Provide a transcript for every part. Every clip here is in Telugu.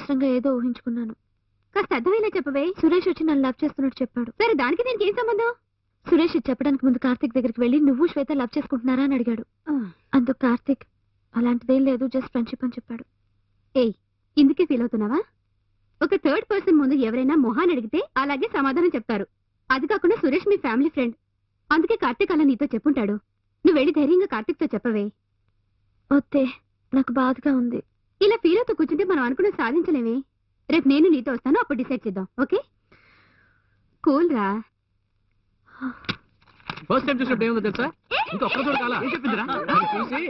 అనవసరంగా ఏదో ఊహించుకున్నాను. కాస్త అర్థమయ్యేలా చెప్పవే. సురేష్ వచ్చి నన్ను లవ్ చేస్తున్నట్టు చెప్పాడు. సరే, దానికి దీనికి ఏం సంబంధం? సురేష్ ఇది చెప్పడానికి ముందు కార్తిక్ దగ్గరికి వెళ్ళి నువ్వు శ్వేత లవ్ చేసుకుంటున్నారా అని అడిగాడు. అందుకు కార్తిక్ అలాంటిదేం లేదు, జస్ట్ ఫ్రెండ్షిప్ అని చెప్పాడు. ఏయ్, ఇందుకే ఫీల్ అవుతున్నావా? ఒక థర్డ్ పర్సన్ ముందు ఎవరైనా మొహాన్ని అడిగితే అలాగే సమాధానం చెప్తారు. అది కాకుండా సురేష్ మీ ఫ్యామిలీ ఫ్రెండ్, అందుకే కార్తిక్ అలా నీతో చెప్పుంటాడు. నువ్వు వెళ్ళి ధైర్యంగా కార్తిక్తో చెప్పవే. వద్దే, నాకు బాధగా ఉంది. ఇలా ఫీల్ అవుతూ కూర్చుంటే మనం అనుకున్న సాధించలేమే. రేపు నేను నీతో వస్తాను, అప్పుడు డిసైడ్ చేద్దాం. ఓకే, కూల్ రా. ఫస్ట్ టైం చూసినప్పుడు ఏముందో తెలుసా? ఇంకా ఒక్క చోట కాలా చెప్పిందిరా చూసి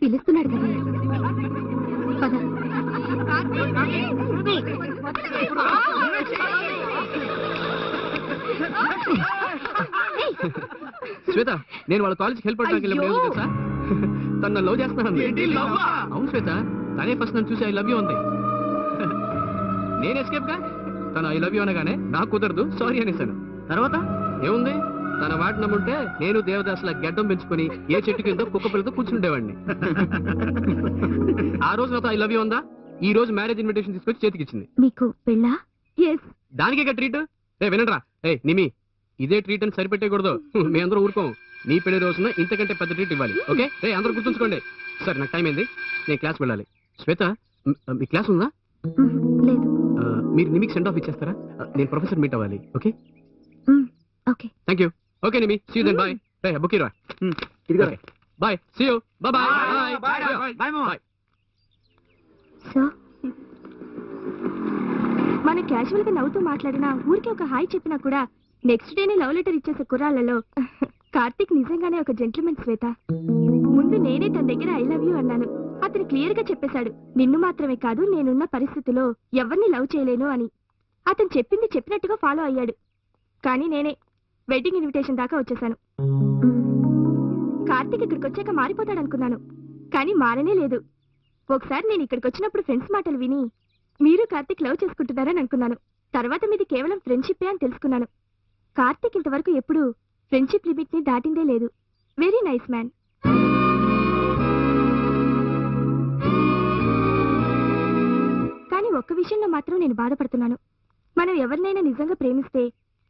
పిలుస్తున్నాడు కదా. పద. శ్వేత, నేను వాళ్ళ కాలేజ్కి హెల్ప్ అవడానికి వెళ్ళినప్పుడు ఏముంది తెలుసా? తను లవ్ చేస్తున్నాను. అవును శ్వేత, తనే ఫస్ట్ నన్ను చూసి ఐ లవ్ యూ అంది. నేను ఎస్కేప్ గా తను ఐ లవ్ యూ అనగానే నాకు కుదరదు, సారీ అనేసాను. తర్వాత ఏముంది, తన మాట నమ్ముంటే నేను దేవదాసుల గడ్డం పెంచుకొని ఏ చెట్టు కింద కుక్క పిల్లతో కూర్చుండేవాడిని. ఆ రోజు నాతో ఐ లవ్ యూ ఉందా, ఈ రోజు మ్యారేజ్ ఇన్విటేషన్ తీసుకొచ్చి చేతికిచ్చింది. మీకు పెళ్ళా? దానికే ట్రీట్. వినండ్రా, నిమి ఇదే ట్రీట్ అని సరిపెట్టకూడదు. మీ అందరూ ఊరుకోం. నీ పెళ్లి రోజున ఇంతకంటే పెద్ద ట్రీట్ ఇవ్వాలి. ఓకే, అందరూ గుర్తుంచుకోండి. సరే, నాకు టైం అయింది, నేను క్లాస్ వెళ్ళాలి. శ్వేత, మీ క్లాస్ ఉందా? లేదు. మీరు నిమికి సెండ్ ఆఫ్ ఇచ్చేస్తారా? నేను ప్రొఫెసర్ మీట్ అవ్వాలి. Okay okay, thank you. Okay నిమి, సీ యూ దెన్. బాయ్. బుక్ ఇరా. ఇదిగో bye, see you. Bye bye bye bye. So మన క్యాజువల్ గా నవ్వుతూ మాట్లాడినా, ఊరికి ఒక హాయ్ చెప్పినా కూడా నెక్స్ట్ డేనే లవ్ లెటర్ ఇచ్చేసే కుర్రాళ్లలో కార్తిక్ నిజంగానే ఒక జెంటిల్మెన్. శ్వేత, ముందు నేనే తన దగ్గర ఐ లవ్ యూ అన్నాను. అతను క్లియర్ గా చెప్పేశాడు, నిన్ను మాత్రమే కాదు నేనున్న పరిస్థితిలో ఎవరిని లవ్ చేయలేను అని. అతను చెప్పింది చెప్పినట్టుగా ఫాలో అయ్యాడు. కానీ నేనే వెడ్డింగ్ ఇన్విటేషన్ దాకా వచ్చేసాను. కార్తిక్ ఇక్కడికి వచ్చాక మారిపోతాడనుకున్నాను, కానీ మారనే లేదు. ఒకసారి నేను ఇక్కడికి వచ్చినప్పుడు ఫ్రెండ్స్ మాటలు విని మీరు కార్తిక్ లవ్ చేసుకుంటున్నారని అనుకున్నాను. తర్వాత మీది కేవలం ఫ్రెండ్షిప్పే అని తెలుసుకున్నాను. కార్తిక్ ఇంతవరకు ఎప్పుడు ఫ్రెండ్షిప్ లిమిట్ ని దాటిందే లేదు. Very nice man. కానీ ఒక్క విషయంలో మాత్రం నేను బాధపడుతున్నాను. మనం ఎవరినైనా నిజంగా ప్రేమిస్తే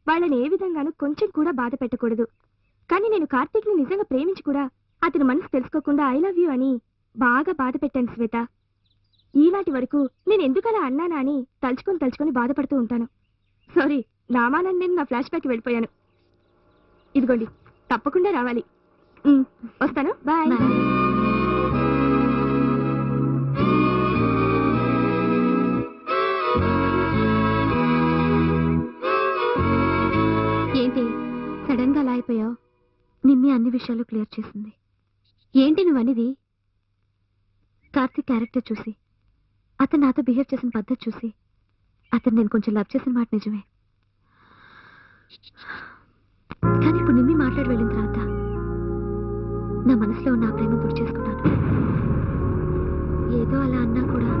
వాళ్ళని ఏ విధంగానూ కొంచెం కూడా బాధ పెట్టకూడదు. కానీ నేను కార్తిక్ ని నిజంగా ప్రేమించి కూడా అతని మనసు తెలుసుకోకుండా ఐ లవ్ యూ అని బాగా బాధ పెట్టాను శ్వేత. ఈనాటి వరకు నేను ఎందుకలా అన్నానా అని తలుచుకొని బాధపడుతూ ఉంటాను. సారీ, నామానని నేను నా ఫ్లాష్ బ్యాక్ వెళ్ళిపోయాను. ఇదిగోండి, తప్పకుండా రావాలి. వస్తాను, బాయ్. ఏంటి సడన్ గా అలా అయిపోయావు? నిమ్మి అన్ని విషయాలు క్లియర్ చేసింది. ఏంటి నువ్వనేది? కార్తిక్ క్యారెక్టర్ చూసి, అతను నాతో బిహేవ్ చేసిన పద్ధతి చూసి, అతను నేను కొంచెం లవ్ చేసిన మాట నిజమే. కానీ ఇప్పుడు నిమ్మి మాట్లాడి వెళ్ళిన తర్వాత నా మనసులో ఉన్న ఆ ప్రేమ గుర్తు చేసుకున్నాను. ఏదో అలా అన్నా కూడా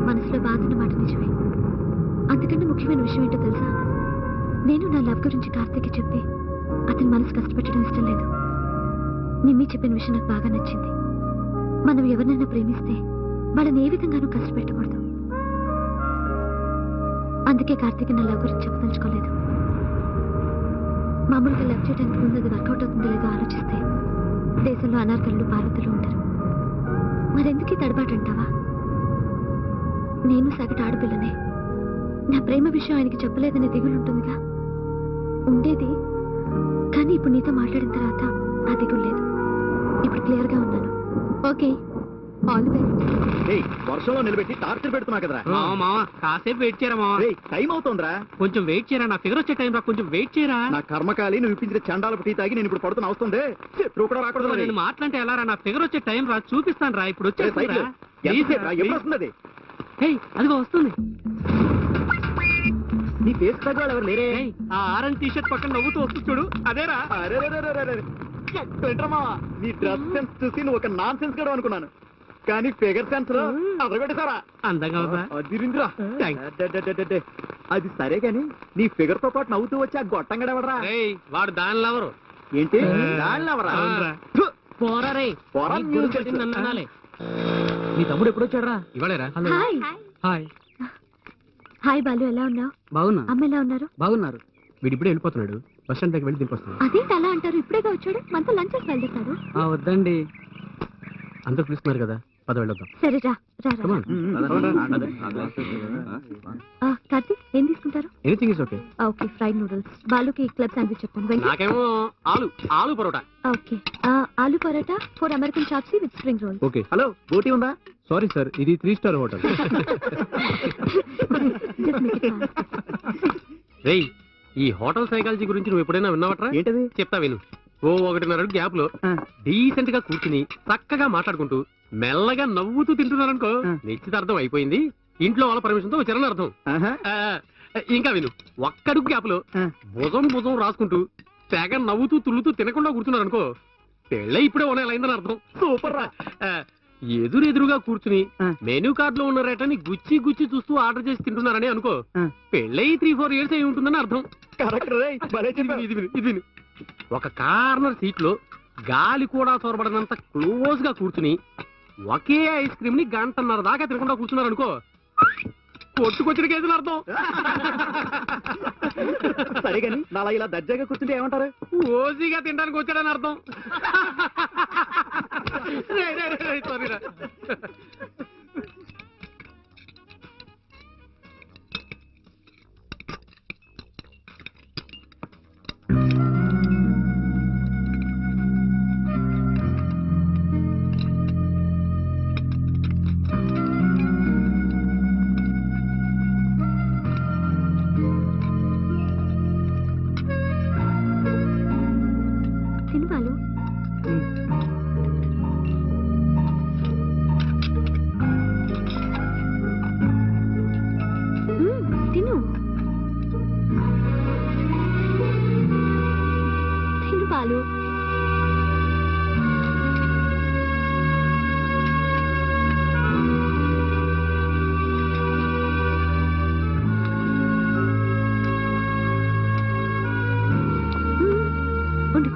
మనసులో బాధన్న మాట నిజమే. అంతకంటే ముఖ్యమైన విషయం ఏంటో తెలుసా? నేను నా లవ్ గురించి కార్తిక్కి చెప్పి అతని మనసు కష్టపెట్టడం ఇష్టం లేదు. నిమ్మి చెప్పిన విషయం నాకు బాగా నచ్చింది. మనం ఎవరినైనా ప్రేమిస్తే వాళ్ళని ఏ విధంగానూ కష్టపెట్టకూడదు. అందుకే కార్తిక్ నా లవ్ గురించి చెప్పదలుచుకోలేదు. మామూలుగా లవ్ చేయడానికి ముందు అది వర్కౌట్ అవుతుందో లేదో ఆలోచిస్తే దేశంలో అనార్కలు పార్వతులు ఉంటారు. మరెందుకీ తడబాటు అంటావా? నేను సగటు ఆడపిల్లనే. నా ప్రేమ విషయం ఆయనకి చెప్పలేదనే దిగులు ఉంటుందిగా. ఉండేది, కానీ ఇప్పుడు నీతో మాట్లాడిన తర్వాత ఆ దిగులు లేదు. ఇప్పుడు క్లియర్ గా ఉన్నాను. Okay, all the best. వర్షంలో నిలబెట్టి టార్చర్ పెడుతున్నా కదరా. మామ కాసేపు వెయిట్ చేయరా మామ. టైం అవుతుందిరా, కొంచెం వెయిట్ చేయరా. నా ఫిగర్ వచ్చే టైం రా, కొంచెం వెయిట్ చేయరా. నా కర్మకాలి నువ్వు ఇప్పించిన చండాలపు టీ తాగి నేను ఇప్పుడు పడుతున్నా వస్తుంది. శత్రువు కూడా రాకూడదు. నేను మాట్లాంటే ఎలా రా? నా ఫిగర్ వచ్చే టైం రా, చూపిస్తాను రా. ఇప్పుడు వచ్చే ఎప్పుడు వస్తుంది? అదిగో వస్తుంది. నీ ఫేస్ తగ్గ ఎవరు లేరే? ఆ ఆరెంజ్ టీ షర్ట్ పక్కన నవ్వుతూ వస్తుంది చూడు, అదేరా. నీ డ్రెస్ సెన్స్ చూసి నువ్వు ఒక నాన్ సెన్స్ గడు అనుకున్నాను. కానీ ఫిగర్ సెన్స్ లో అదరగొట్టేసారా అందంగా ఉందా? అదిరింద్రా Thanks. అడ్డడ్డడ్డడ్డడ్డే. అది సరే గాని నీ ఫిగర్ తో పాటు నవ్వుతూ వచ్చి ఆ గొట్టంగడెవడరా రేయ్, వాడు దానిలో ఎవరు? ఏంటి దానిలెవరా అవునురా. పోరా రే పోరా నీకు గుడి పెట్టింది నన్ను అనాలే. నీ తమ్ముడు ఎప్పుడు వచ్చాడరా? ఇవాళేరా? హాయ్ హాయ్ హాయ్ బాలు, ఎలా ఉన్నావు? బాగున్నా అమ్మ ఎలా ఉన్నారు? బాగున్నారు. వీడు ఇప్పుడే వెళ్ళిపోతున్నాడు. బస్ స్టాండ్ దగ్గర వెళ్ళి దింపొస్తాను. అదేంటి అలా అంటారు? ఇప్పుడేగా వచ్చాడు, మనతో లంచ్ చేసి వెళ్తారు. వద్దండి. అందరూ పిలుస్తున్నారు కదా, పద వెళ్ళొద్దాం. సరే రా రా రా. Come on. కార్తీక్ ఏం తీసుకుంటారు? Anything is okay. Okay, fried noodles. బాలుకి క్లబ్ శాండ్విచ్ చెప్పండి. వెంకట్ నాకేమో aloo paratha. Okay, aloo paratha 4 American chop suey with spring roll. Okay. Hello బోటి ఉందా? సారీ సార్, ఇది 3 స్టార్ హోటల్. రేయ్, ఈ హోటల్ సైకాలజీ గురించి నువ్వు ఎప్పుడైనా విన్నావట్రా? ఏంటది? చెప్తా విను. ఓ 1.5 గ్యాప్ లో డీసెంట్ గా కూర్చుని చక్కగా మాట్లాడుకుంటూ మెల్లగా నవ్వుతూ తింటున్నారనుకో, నిశ్చితార్థం అయిపోయింది, ఇంట్లో వాళ్ళ పర్మిషన్ తో వచ్చారని అర్థం. ఆహా. ఆ, ఇంకా విను. ఒక్కడుగు గ్యాప్ లో భుజం రాసుకుంటూ తెగ నవ్వుతూ తుల్లుతూ తినకుండా కూర్చున్నారనుకో, పెళ్ళ ఇప్పుడే ఉన్నాయలైందని అర్థం. సూపర్ రా. ఎదురెదురుగా కూర్చుని మెనూ కార్డ్ లో ఉన్న రేటని గుచ్చి గుచ్చి చూస్తూ ఆర్డర్ చేసి తింటున్నారని అనుకో, పెళ్ళై 3-4 ఇయర్స్ అయి ఉంటుందని అర్థం. కరెక్ట్ రే, భలే చెప్పావు. ఇది విను. ఒక కార్నర్ సీట్ లో గాలి కూడా చొరబడినంత క్లోజ్ గా కూర్చుని ఒకే ఐస్ క్రీమ్ ని 1.5 దాకా తినకుండా కూర్చున్నారనుకో, కొట్టుకొచ్చిన కేసులు అర్థం. సరే గాని నాలా ఇలా దర్జాగా కూర్చుంటే ఏమంటారు? ఓజీగా తినడానికి వచ్చాడని అర్థం. సారీరా. సినిమాలు తిను తిను బాలు. ఉండు.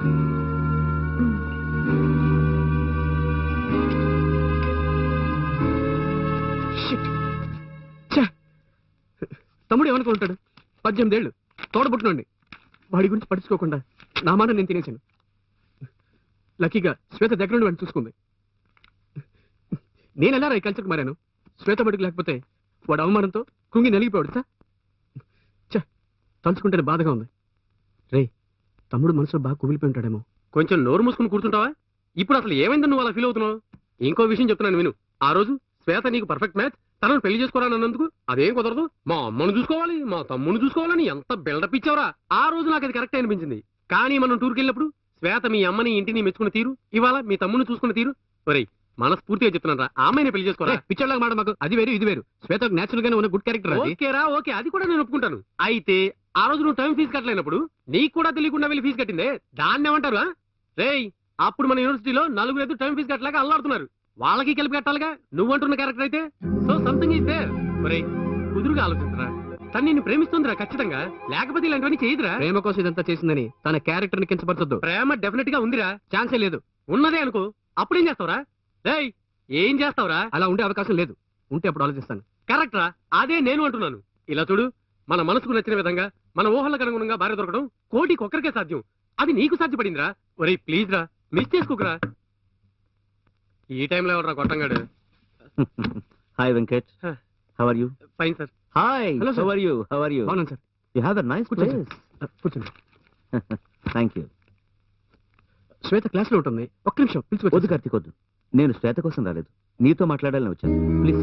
తమ్ముడు ఏమనుకుంటాడు? 18 ఏళ్ళు తోడబుట్టినండి. వాడి గురించి పట్టించుకోకుండా నా మాట నేను తినేశాను. లక్కీగా శ్వేత దగ్గర నుండి వాడిని చూసుకుంది. నేను ఎలా ఈ కల్చర్కి మారాను? శ్వేత బడికి లేకపోతే వాడు అవమానంతో కుంగి నలిగిపోయాడు సార్. తలుచుకుంటే బాధగా ఉంది. రే, తమ్ముడు మనసులో బాగా కుమిలిపోయి ఉంటాడేమో. కొంచెం నోరు మూసుకుని కూర్చుంటావా? ఇప్పుడు అసలు ఏమైందని నువ్వు అలా ఫీల్ అవుతున్నావు? ఇంకో విషయం చెప్తున్నాను విను. ఆ రోజు శ్వేత నీకు పర్ఫెక్ట్ మ్యాచ్, తనను పెళ్లి చేసుకోవాలన్నందుకు అదేం కుదరదు, మా అమ్మను చూసుకోవాలి, మా తమ్ముని చూసుకోవాలని ఎంత బిల్డప్ ఇచ్చావరా. ఆ రోజు నాకు అది కరెక్ట్ అనిపించింది. కానీ మనం టూర్కి వెళ్ళినప్పుడు శ్వేత మీ అమ్మని ఇంటిని మెచ్చుకున్న తీరు, ఇవాళ మీ తమ్ముని చూసుకున్న తీరు, ఒరేయ్ మనస్ఫూర్తిగా చెప్తున్నారా, ఆ అమ్మాయిని పెళ్లి చేసుకోరా. పిచ్చర్లాగా మాట మాకు. అది వేరు ఇది వేరు. శ్వేత నేచురల్ గానే ఉన్న గుడ్ క్యారెక్టర్. ఓకేరా, ఓకే, అది కూడా నేను ఒప్పుకుంటాను. అయితే ఆ రోజు నువ్వు టైం ఫీజు కట్టలేనప్పుడు నీకు కూడా తెలియకుండా వెళ్ళి ఫీజు కట్టిందే, దాన్ని ఏమంటారు? రేయ్, అప్పుడు మన యూనివర్సిటీలో 4 టైం ఫీజు కట్టలేక అల్లాడుతున్నారు. వాళ్ళకి కలిపి కట్టాలిగా నువ్వంటున్న క్యారెక్టర్ అయితే. So something is there. ఒరేయ్, కుదురుగా ఆలోచించరా. తను నిన్ను ప్రేమిస్తుందిరా ఖచ్చితంగా, లేకపోతే ఇలాంటివన్నీ చేయదురా. ప్రేమ కోసం ఇదంతా చేసిందని తన క్యారెక్టర్ ని కించపరచొద్దు. ప్రేమ డెఫినెట్ గా ఉందిరా, ఛాన్సే లేదు. ఉన్నదే అనుకో, అప్పుడేం చేస్తావురా? రేయ్, ఏం చేస్తావురా? అలా ఉండే అవకాశం లేదు. ఉంటే అప్పుడు ఆలోచిస్తాను. కరెక్ట్ రా, అదే నేను అంటున్నాను. ఇలా చూడు, మన మనసుకు నచ్చిన విధంగా మన ఊహలకు అనుగుణంగా భార్య దొరకడం కోటికి ఒక్కరికే సాధ్యం. అది నీకు సాధ్యపడిందిరా. ఒరేయ్ ప్లీజ్ రా, మిస్ చేసుకోకురా. ఈ టైంలో ఎవరు కొట్టంగాడు? Hi Venkat, how are you? Fine sir. Hi, Hello, sir. How are you? How are you? బాగున్నాను sir. You have a nice కూర్చోండి ప్లేస్. కూర్చోండి. థాంక్యూ. శ్వేత క్లాస్ లో ఉంటుంది. ఒక్క నిమిషం వద్దు పిలుచుకోవచ్చు. కార్తీక్ వద్దు, నేను శ్వేత కోసం రాలేదు, నీతో మాట్లాడాలని వచ్చాను. ప్లీజ్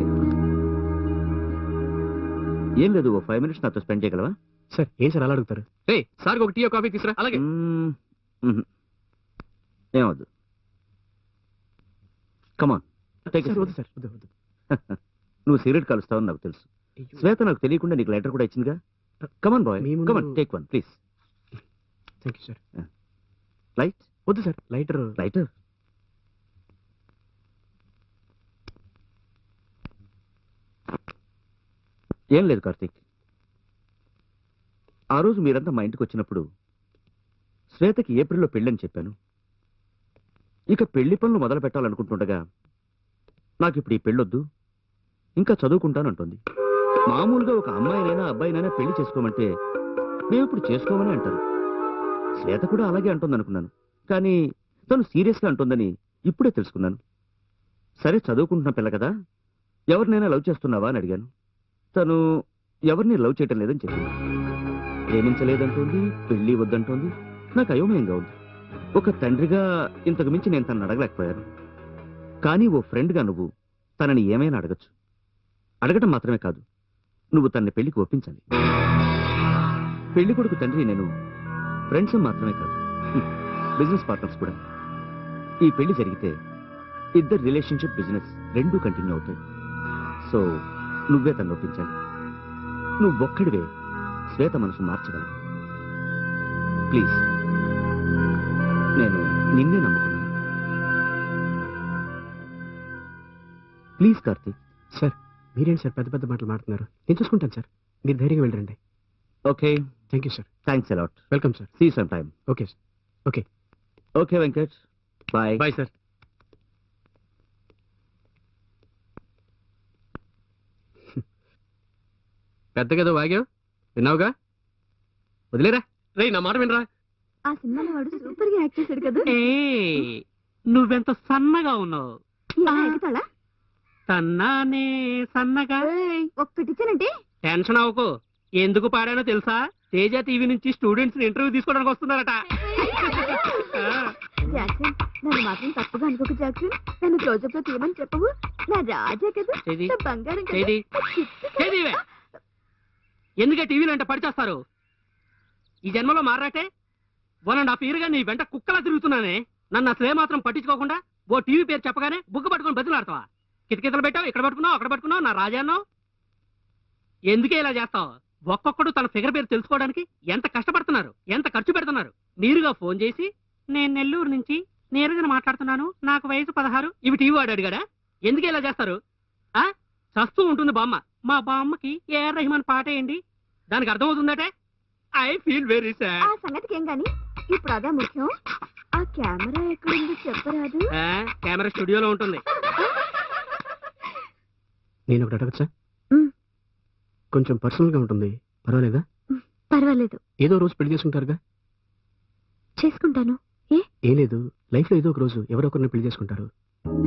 ఏం లేదు, ఓ 5 minutes నాతో స్పెండ్ చేయగలవా? సార్ ఏం సార్ అలా అడుగుతారు? రే సార్ ఒక టీ కాఫీ తీసురా. అలాగే. ఏమవద్దు, కమాన్ టేక్. సార్ వద్దు సార్, వద్దు వద్దు. నువ్వు సిగరెట్ కలుస్తావని నాకు తెలుసు. శ్వేత నాకు తెలియకుండా నీకు లెటర్ కూడా ఇచ్చిందిగా. కమాన్ బాయ్, మీ ముందు- come on take one please. Thank you sir. Light వద్దు సార్, లైటర్. లైటర్. ఏం లేదు కార్తీక్, ఆ రోజు మీరంతా మా ఇంటికి వచ్చినప్పుడు శ్వేతకి ఏప్రిల్లో పెళ్ళని చెప్పాను. ఇక పెళ్లి పనులు మొదలు పెట్టాలనుకుంటుండగా నాకు ఇప్పుడు ఈ పెళ్ళొద్దు, ఇంకా చదువుకుంటానంటుంది. మామూలుగా ఒక అమ్మాయినైనా అబ్బాయినైనా పెళ్లి చేసుకోమంటే మేము ఇప్పుడు చేసుకోమని అంటారు. శ్వేత కూడా అలాగే అంటుంది అనుకున్నాను, కానీ తను సీరియస్గా అంటుందని ఇప్పుడే తెలుసుకున్నాను. సరే చదువుకుంటున్న పిల్ల కదా, ఎవరినైనా లవ్ చేస్తున్నావా అని అడిగాను. తను ఎవరిని లవ్ చేయటం లేదని చెప్పింది. ప్రేమించలేదంటోంది, పెళ్లి వద్దంటోంది. నాకు అయోమయంగా ఉంది. ఒక తండ్రిగా ఇంతకు మించి నేను తనని అడగలేకపోయాను. కానీ ఓ ఫ్రెండ్గా నువ్వు తనని ఏమైనా అడగచ్చు. అడగటం మాత్రమే కాదు, నువ్వు తనని పెళ్లికి ఒప్పించాలి. పెళ్లి కొడుకు తండ్రి నేను ఫ్రెండ్స్ మాత్రమే కాదు, బిజినెస్ పార్ట్నర్స్ కూడా. ఈ పెళ్లి జరిగితే ఇద్దరు రిలేషన్షిప్, బిజినెస్ రెండూ కంటిన్యూ అవుతాయి. సో నువ్వే తను ఒప్పించాలి. నువ్వొక్కడివే శ్వేత మనసు మార్చగలవు. ప్లీజ్, నేను నిన్నే నమ్ముకున్నాను. ప్లీజ్ కార్తీక్. సార్ మీరేంటి సార్ పెద్ద పెద్ద మాటలు మాట్లాడుతున్నారు? నేను చూసుకుంటాను సార్, మీరు ధైర్యంగా వెళ్ళండి. Okay, thank you sir. Thanks a lot. Welcome sir. See some time. Okay sir. Okay okay Venkat, bye. Bye sir. పెద్దగదో వాగావు, విన్నావుగా, వదిలేరా. రే నా మాట వినరా. ఆ సినిమాలో వాడు సూపర్ గా యాక్ట్ చేశాడు కదా. నువ్వెంత సన్నగా ఉన్నావు. ఎలా ఎగుతాడా? సన్నానే సన్నగా. ఒక్కటిచ్చానంటే టెన్షన్ అవ్వకు. ఎందుకు పాడానో తెలుసా? తేజ టీవీ నుంచి స్టూడెంట్స్ ఇంటర్వ్యూ తీసుకోవడానికి వస్తున్నారట. జాక్సన్, నన్ను మాత్రం తప్పుగా అనుకోక జాక్సన్. నన్ను క్లోజప్ లో తీయమని చెప్పవు. నా రాజా కదా, ఏది? నా బంగారం కదా. ఏది? ఏదివే? ఎందుకే టీవీలో అంటే పడిచేస్తారు? ఈ జన్మలో మారాటే 1.5 year గా నీ వెంట కుక్కలా తిరుగుతున్నానే. నన్ను అసలే మాత్రం పట్టించుకోకుండా ఓ టీవీ పేరు చెప్పగానే బుగ్గ పట్టుకొని బతులాడతావా? కితకితలు పెట్టావు, ఇక్కడ పట్టుకున్నావు, అక్కడ పట్టుకున్నావు, నా రాజాన్నో. ఎందుకే ఇలా చేస్తావు? ఒక్కొక్కడు తన ఫిగర్ పేరు తెలుసుకోవడానికి ఎంత కష్టపడుతున్నారు, ఎంత ఖర్చు పెడుతున్నారు. నేరుగా ఫోన్ చేసి నేను నెల్లూరు నుంచి నేరుగా మాట్లాడుతున్నాను, నాకు వయసు 16, ఇవి టీవీ వాడు అడిగాడా? ఎందుకే ఇలా చేస్తారు? ఆ చస్తూ ఉంటుంది బామ్మ. మా బామ్మకి ఏఆర్ రెహమాన్ పాట ఏంటి? దానికి అర్థమవుతుందటే. ఐ ఫీల్ వెరీ ఆ సాడ్. సంగతికి ఏం గాని, ఇప్పుడు అదే ముఖ్యం. ఆ కెమెరా ఎక్కడుందో చెప్పరాదు? కెమెరా స్టూడియోలో ఉంటుంది. నేను ఒకటి అడగచ్చా? మ్. కొంచెం పర్సనల్ గా ఉంటుంది, పర్వాలేదా? పర్వాలేదు, ఏదో రోజు పెళ్లి చేసుకుంటారుగా. చేసుకుంటాను. ఏం లేదు, లైఫ్ లో ఏదో ఒక రోజు ఎవరో ఒకరిని పెళ్లి చేసుకుంటారు.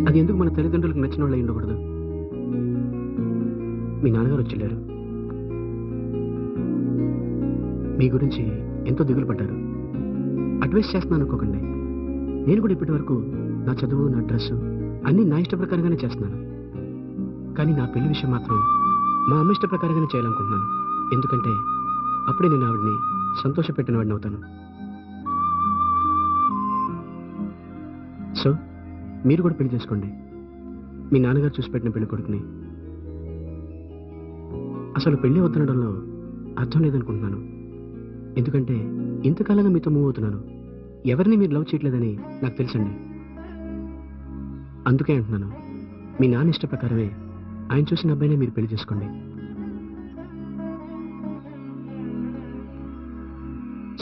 అది ఎందుకు మన తల్లిదండ్రులకు నచ్చిన వాళ్ళు అయి ఉండకూడదు? మీ నాన్నగారు వచ్చి మీ గురించి ఎంతో దిగులు పడ్డారు. అడ్వైస్ చేస్తున్నాను అనుకోకండి. నేను కూడా ఇప్పటి వరకు నా చదువు, నా డ్రెస్సు అన్నీ నా ఇష్ట ప్రకారంగానే చేస్తున్నాను. కానీ నా పెళ్లి విషయం మాత్రం మా అమ్మ ఇష్ట ప్రకారంగానే చేయాలనుకుంటున్నాను. ఎందుకంటే అప్పుడే నేను ఆవిడ్ని సంతోష పెట్టిన వాడిని అవుతాను. సో మీరు కూడా పెళ్లి చేసుకోండి. మీ నాన్నగారు చూసి పెట్టిన పెళ్లి కొడుకుని. అసలు పెళ్లి వద్దనడంలో అర్థం లేదనుకుంటున్నాను. ఎందుకంటే ఇంతకాలంగా మీతో మూవ్ అవుతున్నాను. ఎవరిని మీరు లవ్ చేయట్లేదని నాకు తెలుసండి. అందుకే అంటున్నాను, మీ నాన్న ఇష్ట ప్రకారమే ఆయన చూసిన అబ్బాయినే మీరు పెళ్లి చేసుకోండి.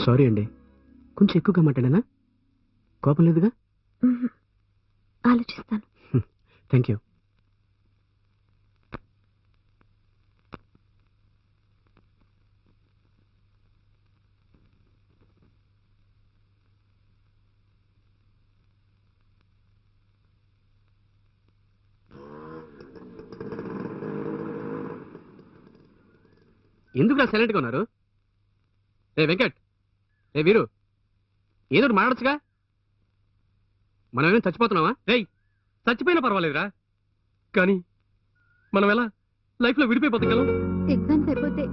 సారీ అండి, కొంచెం ఎక్కువగా మాట్లాడానా? కోపం లేదుగా? ఆలోచిస్తాను. Thank you. ఎందుకు సైలెంట్ గా ఉన్నారు? ఏ వెంకట్, ఏ వీరు, ఏదో మాట్లాడచ్చుగా. మనం ఏమైనా చచ్చిపోతున్నావా? రేయ్, చచ్చిపోయినా పర్వాలేదురా, కానీ మనం ఎలా లైఫ్ లో విడిపోయిపోతాం? ఎగ్జామ్స్ అయిపోతే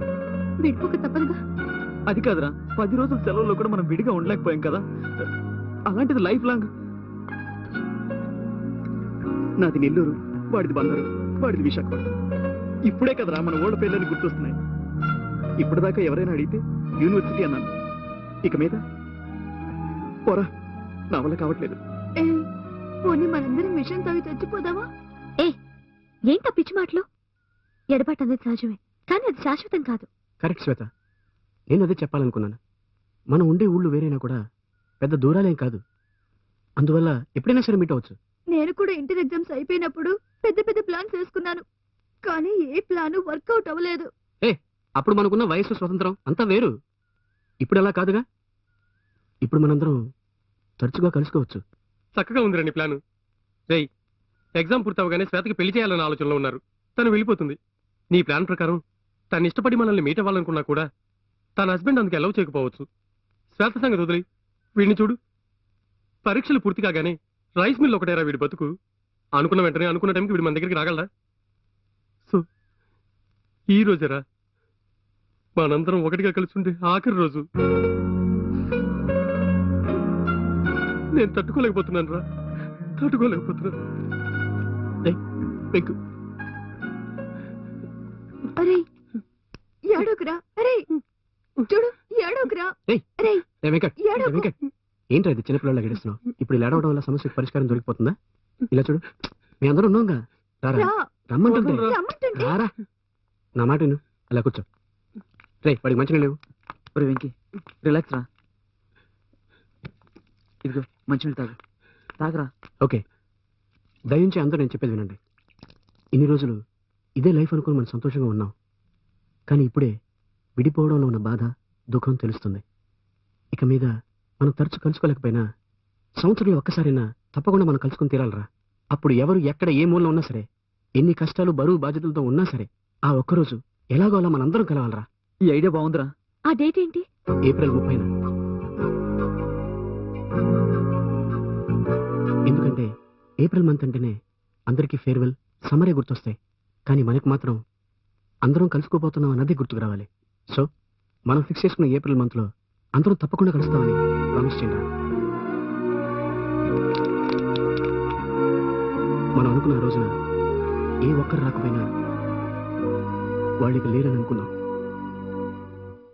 విడిపోక తప్పదుగా. అది కాదురా, 10 రోజుల సెలవుల్లో కూడా మనం విడిగా ఉండలేకపోయాం కదా. అలాంటిది లైఫ్ లాంగ్. నాది నెల్లూరు, వాడిది బందరు, వాడిది విశాఖపట్నం. ఇప్పుడే కదరా మన ఓళ్ళ పేర్లని గుర్తొస్తున్నాయి. ఇప్పటిదాకా ఎవరైనా అడిగితే యూనివర్సిటీ అన్నాను. ఇక మీద పోరా, నా వల్ల కావట్లేదు. పోనీ మనందరం విషయం తాగి చచ్చిపోదామా? ఏంటా పిచ్చి మాటలు? ఎడబాటు అనేది సహజమే. కానీ అది శాశ్వతం కాదు. కరెక్ట్ శ్వేత, నేను అదే చెప్పాలనుకున్నాను. మనం ఉండే ఊళ్ళు వేరైనా కూడా పెద్ద దూరాలేం కాదు. అందువల్ల ఎప్పుడైనా సరే మీట్ అవ్వచ్చు. నేను కూడా ఇంటర్ ఎగ్జామ్స్ అయిపోయినప్పుడు పెద్ద పెద్ద ప్లాన్స్ వేసుకున్నాను, కానీ ఏ ప్లాన్ వర్కౌట్ అవ్వలేదు. అప్పుడు మనకున్న వయసు, స్వతంత్రం అంతా వేరు. ఇప్పుడు అలా కాదుగా. ఇప్పుడు మనందరం తరచుగా కలుసుకోవచ్చు. చక్కగా ఉందిరండి ప్లాన్. రేయ్, ఎగ్జామ్ పూర్తవగానే శ్వేతకి పెళ్లి చేయాలన్న ఆలోచనలో ఉన్నారు. తను వెళ్ళిపోతుంది. నీ ప్లాన్ ప్రకారం తను ఇష్టపడి మనల్ని మీట్ అవ్వాలనుకున్నా కూడా తన హస్బెండ్ అందుకు ఎలవ్ చేయకపోవచ్చు. శ్వేత సంగతి వదిలి వీడిని చూడు. పరీక్షలు పూర్తి కాగానే రైస్ మిల్ ఒకటేరా వీడి బతుకు. అనుకున్న వెంటనే అనుకున్న టైంకి వీడు మన దగ్గరికి రాగలరా? సో ఈ రోజేరా మనందరం ఒకటిగా కలిసి ఉండే ఆఖరి రోజు. నేను తట్టుకోలేకపోతున్నాను రా, తట్టుకోలేకపోతున్నాను. పెంకు అరే ఏడోకురా, అరే చూడు ఏడోకురా. అరే వెంకట్, వెంకట్, ఏంట్రా ఇది చిన్నపిల్లలా గడిస్తున్నావు? ఇప్పుడు ఇలా ఏడవడం వల్ల సమస్యకు పరిష్కారం దొరికిపోతుందా? ఇలా చూడు, మీ అందరూ ఉన్నాంగా. రారా, రమ్మంటుంటే రమ్మంటుంటే రారా. నా మాట విను, అలా కూర్చో. రే, వాడికి మంచిగా లేవు. ఒరే వెంకీ, రిలాక్స్ రా. ఇదిగో మంచినీళ్ళు తాగు, తాగరా. ఓకే, దయించి అందరూ నేను చెప్పేది వినండి. ఇన్ని రోజులు ఇదే లైఫ్ అనుకుని మనం సంతోషంగా ఉన్నాం. కానీ ఇప్పుడే విడిపోవడంలో ఉన్న బాధ, దుఃఖం తెలుస్తుంది. ఇక మీద మనం తరచు కలుసుకోలేకపోయినా సంవత్సరంలో ఒక్కసారైనా తప్పకుండా మనం కలుసుకుని తీరాలరా. అప్పుడు ఎవరు ఎక్కడ ఏ మూలలో ఉన్నా సరే, ఎన్ని కష్టాలు, బరువు, బాధ్యతలతో ఉన్నా సరే, ఆ ఒక్కరోజు ఎలాగో అలా మనందరం కలవాలరా. ఈ ఐడియా బాగుందిరా. ఆ డేట్ ఏంటి? ఏప్రిల్ 30న. ఎందుకంటే ఏప్రిల్ మంత్ అంటేనే అందరికీ ఫేర్వెల్, సమ్మరే గుర్తొస్తాయి. కానీ మనకు మాత్రం అందరం కలుసుకోబోతున్నాం అన్నది గుర్తుకు రావాలి. సో మనం ఫిక్స్ చేసుకున్న ఏప్రిల్ మంత్లో అందరం తప్పకుండా కలుస్తామని ప్రామిస్ చేయండి. మనం అనుకున్న రోజున ఏ ఒక్కరు రాకపోయినా వాళ్ళకి లేరని అనుకున్నాం.